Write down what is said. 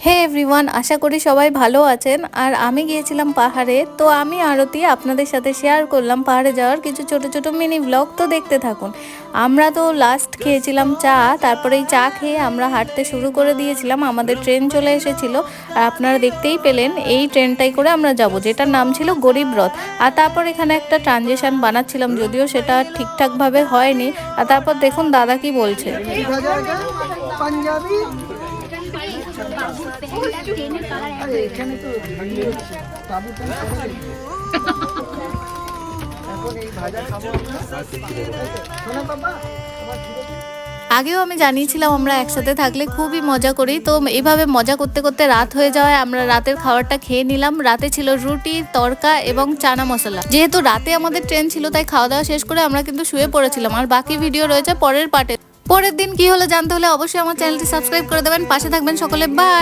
হে everyone, আশা করি সবাই ভালো আছেন। আর আমি গিয়েছিলাম পাহাড়ে, তো আমি আরতি আপনাদের সাথে শেয়ার করলাম পাহাড়ে যাওয়ার কিছু ছোট ছোট মিনি ব্লগ। তো দেখতে থাকুন। আমরা তো লাস্ট খেয়েছিলাম চা, তারপরে এই চা খেয়ে আমরা হাঁটতে শুরু করে দিয়েছিলাম। আমাদের ট্রেন চলে এসেছিল, আর আপনারা দেখতেই পেলেন এই ট্রেনটাই করে আমরা যাব, যেটার নাম ছিল গরিব রথ। আর তারপর এখানে একটা ট্রানজিশন বানাচ্ছিলাম, যদিও সেটা ঠিকঠাকভাবে হয়নি। আর তারপর দেখুন দাদা কি বলছে। পাঞ্জাবি আগেও আমি জানিয়েছিলাম আমরা একসাথে থাকলে খুবই মজা করি। তো এইভাবে মজা করতে করতে রাত হয়ে যাওয়ায় আমরা রাতের খাবারটা খেয়ে নিলাম। রাতে ছিল রুটি, তড়কা এবং চানা মশলা। যেহেতু রাতে আমাদের ট্রেন ছিল, তাই খাওয়া দাওয়া শেষ করে আমরা কিন্তু শুয়ে পড়েছিলাম। আর বাকি ভিডিও রয়েছে পরের পার্টে। পরের দিন কি হলো জানতে হলে অবশ্যই আমার চ্যানেলটি সাবস্ক্রাইব করে দেবেন, পাশে থাকবেন সকলে। বাই।